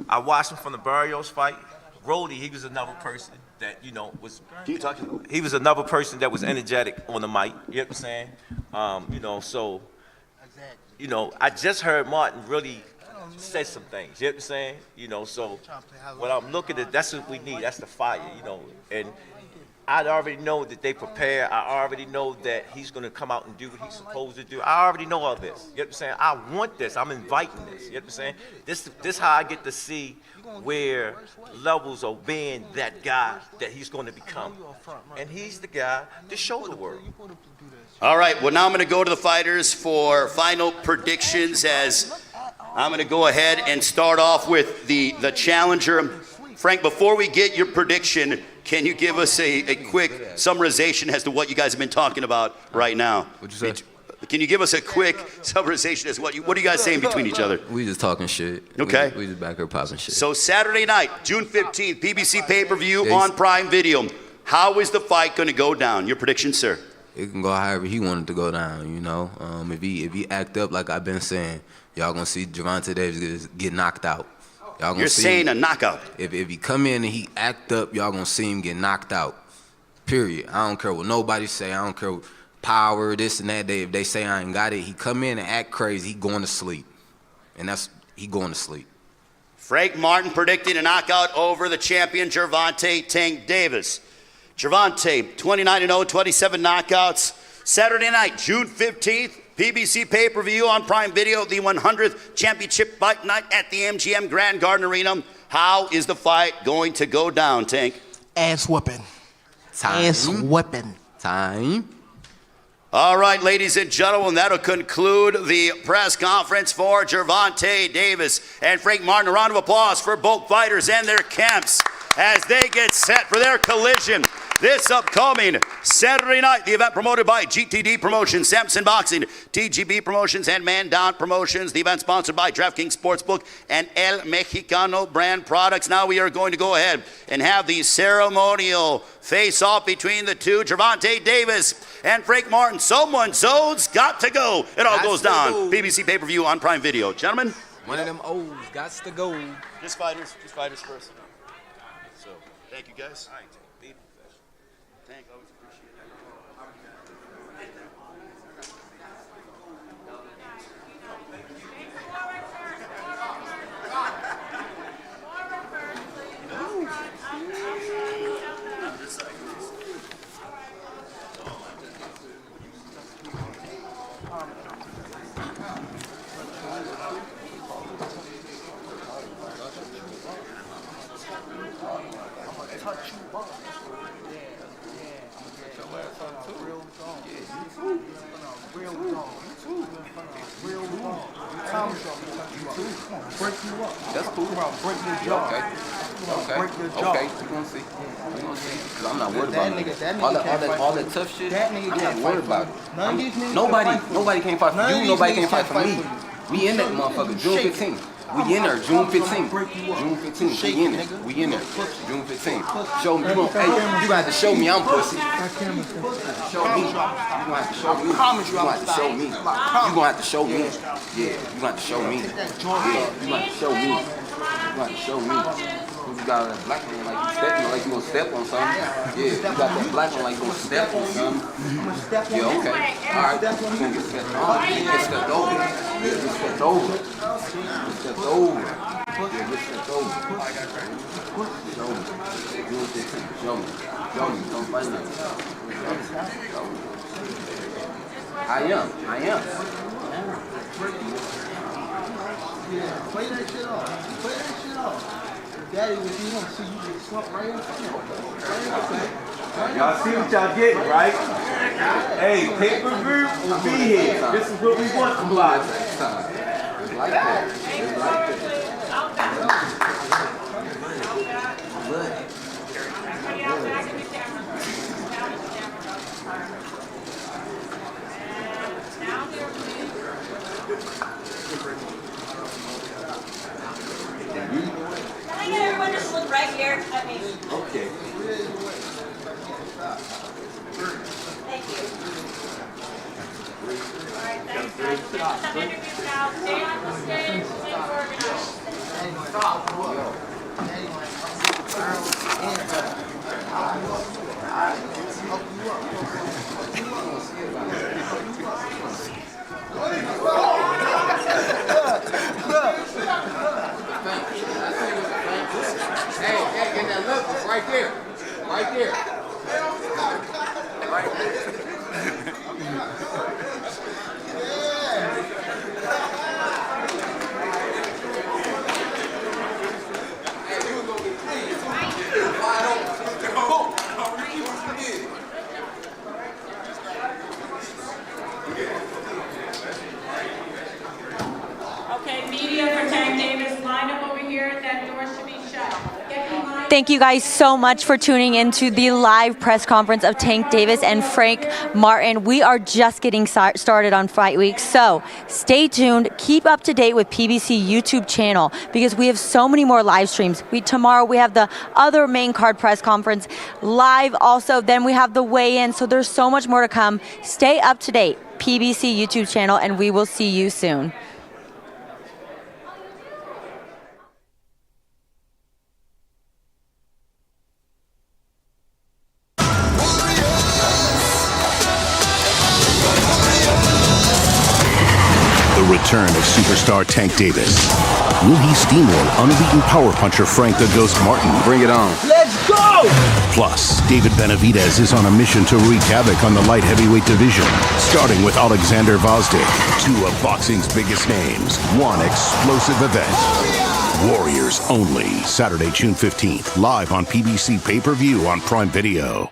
I watched him from the Barrios fight. Rolly, he was another person that, you know, he was another person that was energetic on the mic, you know what I'm saying? You know, so, you know, I just heard Martin really say some things, you know what I'm saying? You know, so when I'm looking at, that's what we need, that's the fire, you know, and I already know that they prepare. I already know that he's going to come out and do what he's supposed to do. I already know all this. You know what I'm saying? I want this. I'm inviting this. You know what I'm saying? This how I get to see where levels of being that guy that he's going to become. And he's the guy to show the world. All right, well, now I'm going to go to the fighters for final predictions, as I'm going to go ahead and start off with the challenger. Frank, before we get your prediction, can you give us a quick summarization as to what you guys have been talking about right now? What'd you say? Can you give us a quick summarization as what are you guys saying between each other? We just talking shit. Okay. We just back here popping shit. So Saturday night, June 15th, PBC Pay-Per-View on Prime Video. How is the fight going to go down? Your prediction, sir? It can go however he wanted to go down, you know. If he act up like I've been saying, y'all gonna see Gervonta Davis get knocked out. You're saying a knockout. If he come in and he act up, y'all gonna see him get knocked out. Period. I don't care what nobody say. I don't care what power, this and that. If they say I ain't got it, he come in and act crazy, he going to sleep. And he going to sleep. Frank Martin predicting a knockout over the champion Gervonta Tank Davis. Gervonta, 29-0, 27 knockouts. Saturday night, June 15th, PBC Pay-Per-View on Prime Video, the 100th Championship Fight Night at the MGM Grand Garden Arena. How is the fight going to go down, Tank? Ass whooping. Ass whooping. Time. All right, ladies and gentlemen, that'll conclude the press conference for Gervonta Davis and Frank Martin. A round of applause for both fighters and their camps as they get set for their collision this upcoming Saturday night. The event promoted by GTD Promotions, Samson Boxing, TGB Promotions, and Man Down Promotions. The event sponsored by DraftKings Sportsbook and El Mexicano brand products. Now we are going to go ahead and have the ceremonial face-off between the two, Gervonta Davis and Frank Martin. Someone's got to go. It all goes down. PBC Pay-Per-View on Prime Video. Gentlemen. One of them O's got to go. Just fighters first. So, thank you guys. Thank you. Always appreciate That's cool. Break your jaw. Okay. Break your jaw. Okay. We gonna see. Cause I'm not worried about it. All that tough shit. I'm not worried about it. Nobody can't fight for you. Nobody can't fight for me. We in that motherfucker. June 15th. We in there. June 15th. June 15th. We in there. We in there. June 15th. Show me. You got to show me I'm pussy. Show me. You gonna have to show me. You gonna have to show me. You gonna have to show me. Yeah. You gonna have to show me. Yeah. You gonna have to show me. You gonna have to show me. You got that black one like you stepping, like you gonna step on something. Yeah, you got that black one like you gonna step on something. Yeah, okay. All right, you gonna get stepped on. Get stepped over. Yeah, get stepped over. Get stepped over. Yeah, get stepped over. Show me. Show me. Show me. Don't fight me. I am. Yeah, play that shit off. Daddy, if you want to see you get slumped right in front of him. Y'all see what y'all getting, right? Hey, pay-per-view will be here. This is what we want from live. It's like that. It's like Can I get everyone just look right here at me? Okay. Thank you. All right, thanks, guys. Some interviews now. Stay on the stage. Stay organized. Hey, get that look. It's right there. Right there. Okay, media for Tank Davis, line up over here. That door should be shut. Get behind. Thank you guys so much for tuning into the live press conference of Tank Davis and Frank Martin. We are just getting started on Fight Week, so stay tuned. Keep up to date with PBC YouTube channel because we have so many more live streams. Tomorrow we have the other main card press conference live also. Then we have the weigh-in, so there's so much more to come. Stay up to date, PBC YouTube channel, and we will see you soon. Return of superstar Tank Davis. Will he steamroll unbeaten power puncher Frank the Ghost Martin? Bring it on. Let's go! Plus, David Benavidez is on a mission to wreak havoc on the light heavyweight division, starting with Oleksandr Gvozdyk, two of boxing's biggest names, one explosive event. Warriors only, Saturday, June 15th, live on PBC Pay-Per-View on Prime Video.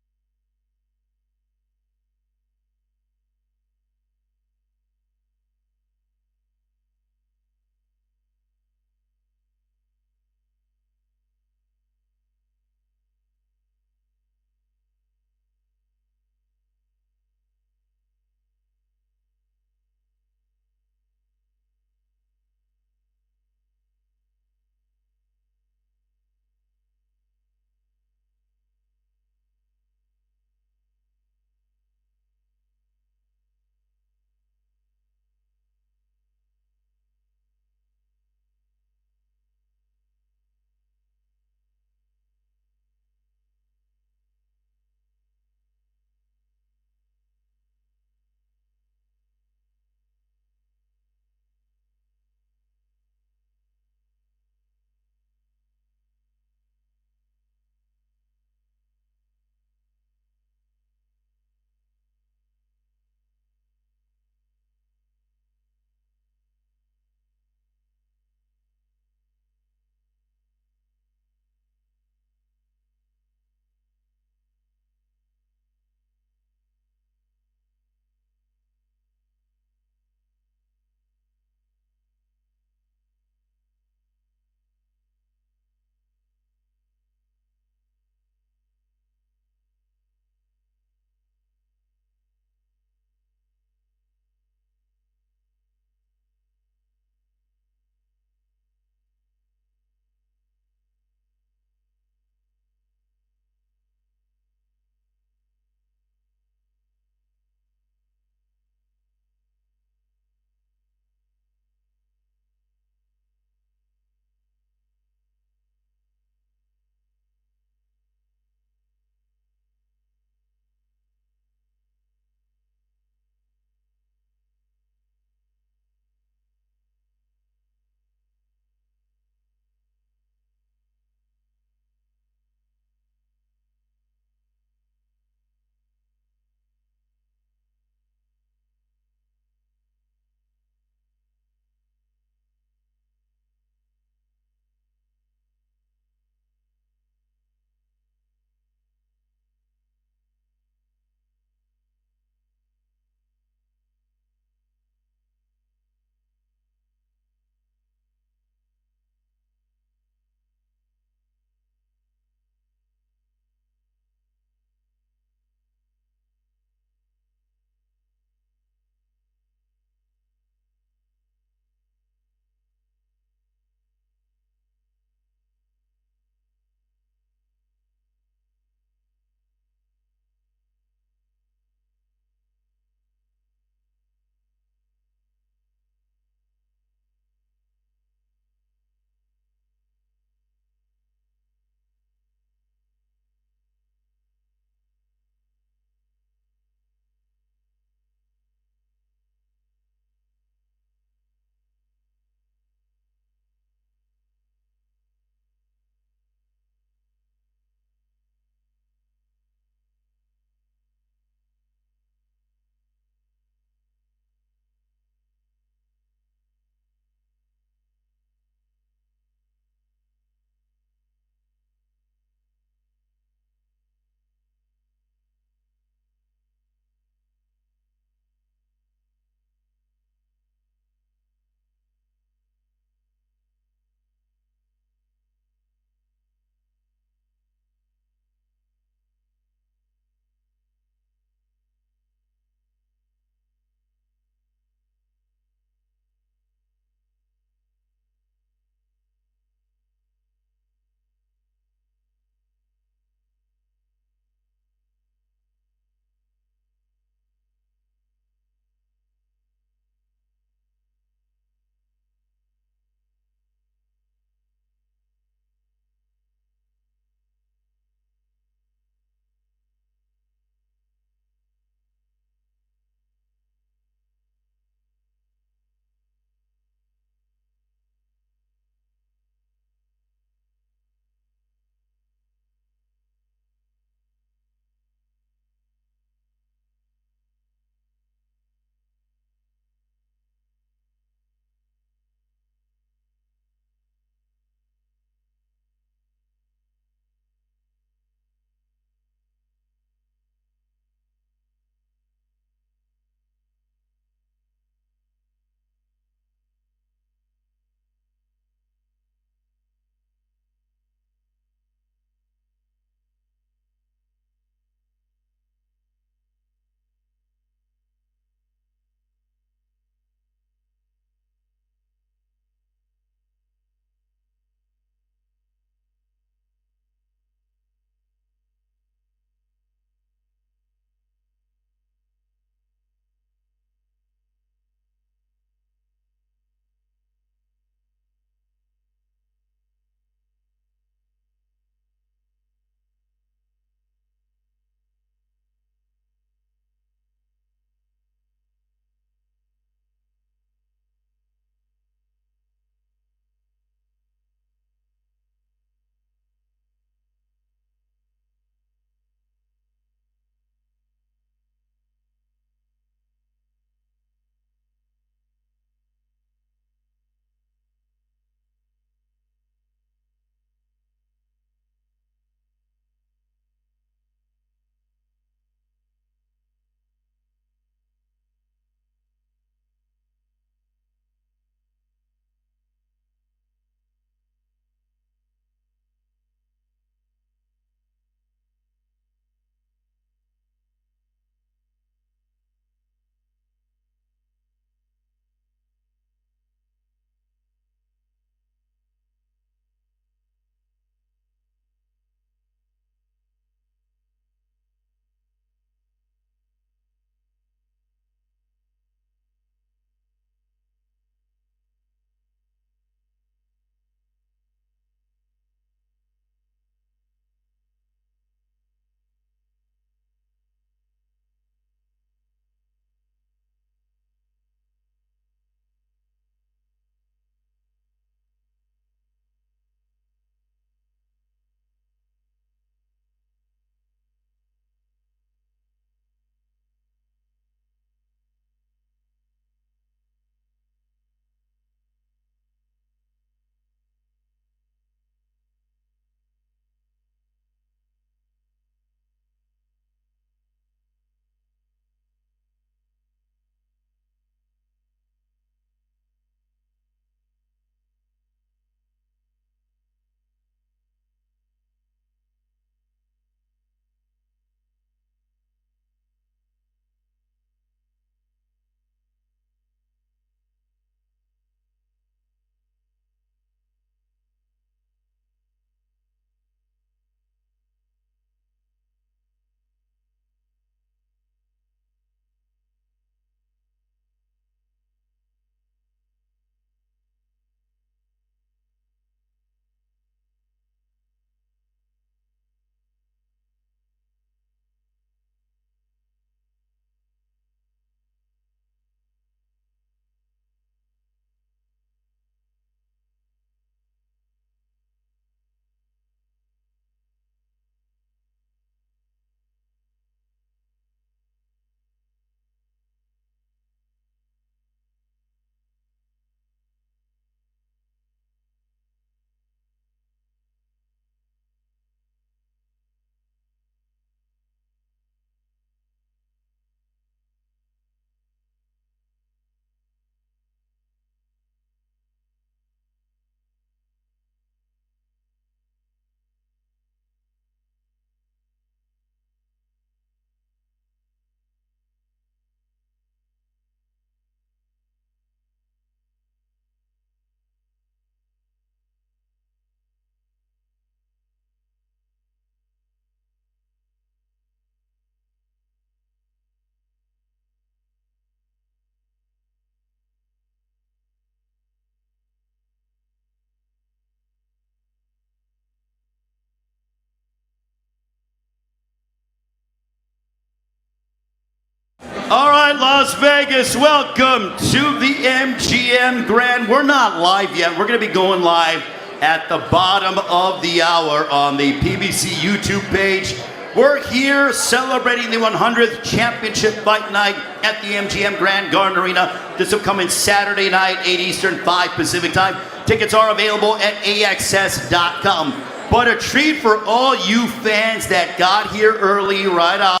All right, Las Vegas, welcome to the MGM Grand. We're not live yet. We're going to be going live at the bottom of the hour on the PBC YouTube page. We're here celebrating the 100th championship fight night at the MGM Grand Garden Arena. This upcoming Saturday night, 8 Eastern, 5 Pacific time. Tickets are available at AXS.com. But a treat for all you fans that got here early right out.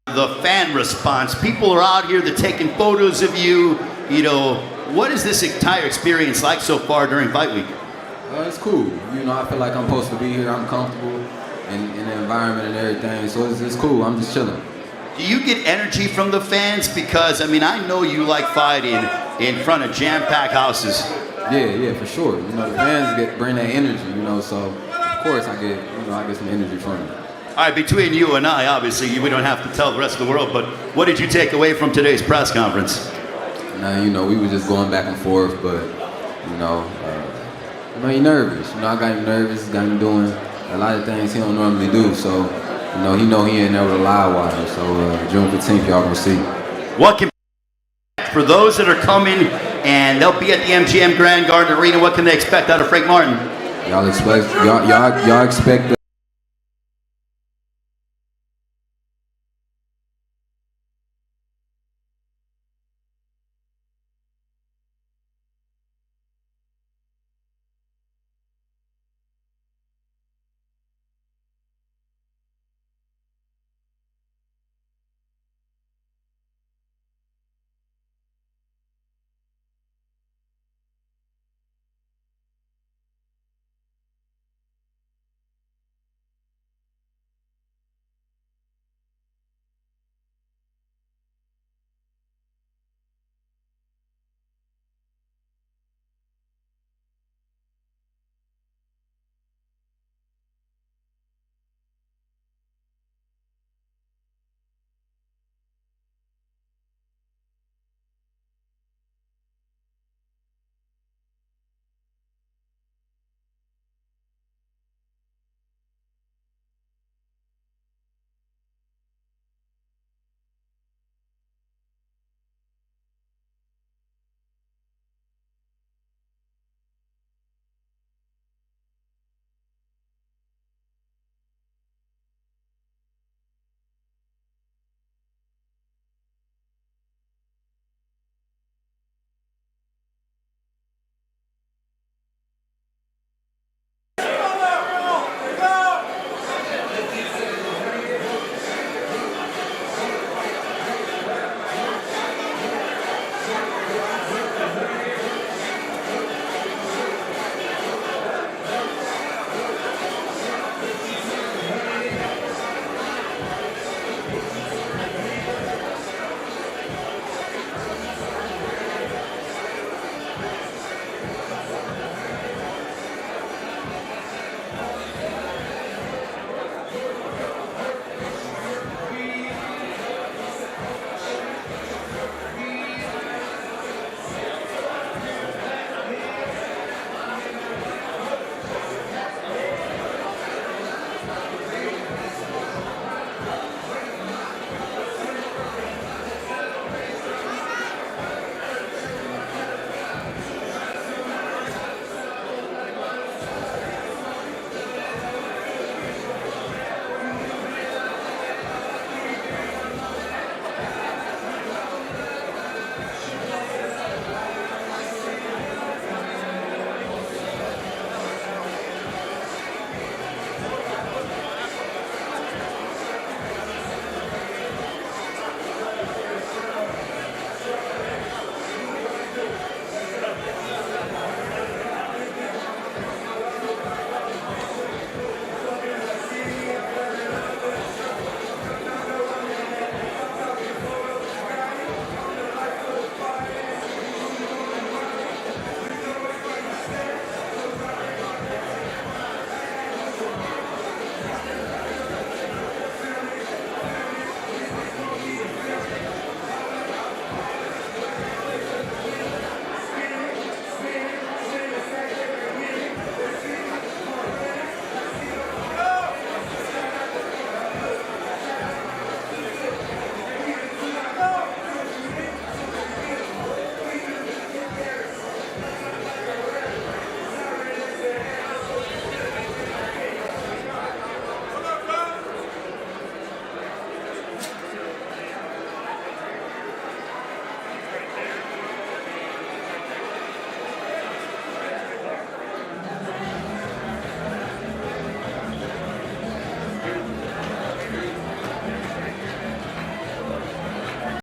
The fan response. People are out here, they're taking photos of you. You know, what is this entire experience like so far during fight week? It's cool. You know, I feel like I'm supposed to be here. I'm comfortable in the environment and everything, so it's cool. I'm just chilling. Do you get energy from the fans? Because, I mean, I know you like fighting in front of jam-packed houses. Yeah, for sure. You know, the fans bring that energy, you know, so of course I get some energy from them. All right, between you and I, obviously, we don't have to tell the rest of the world, but what did you take away from today's press conference? Nah, you know, we were just going back and forth, but, you know, you're nervous. You know, I got him nervous, got him doing a lot of things he don't normally do, so, you know he ain't there with a live wire, so June 15th, y'all gonna see. What can, for those that are coming, and they'll be at the MGM Grand Garden Arena, what can they expect out of Frank Martin? Y'all expect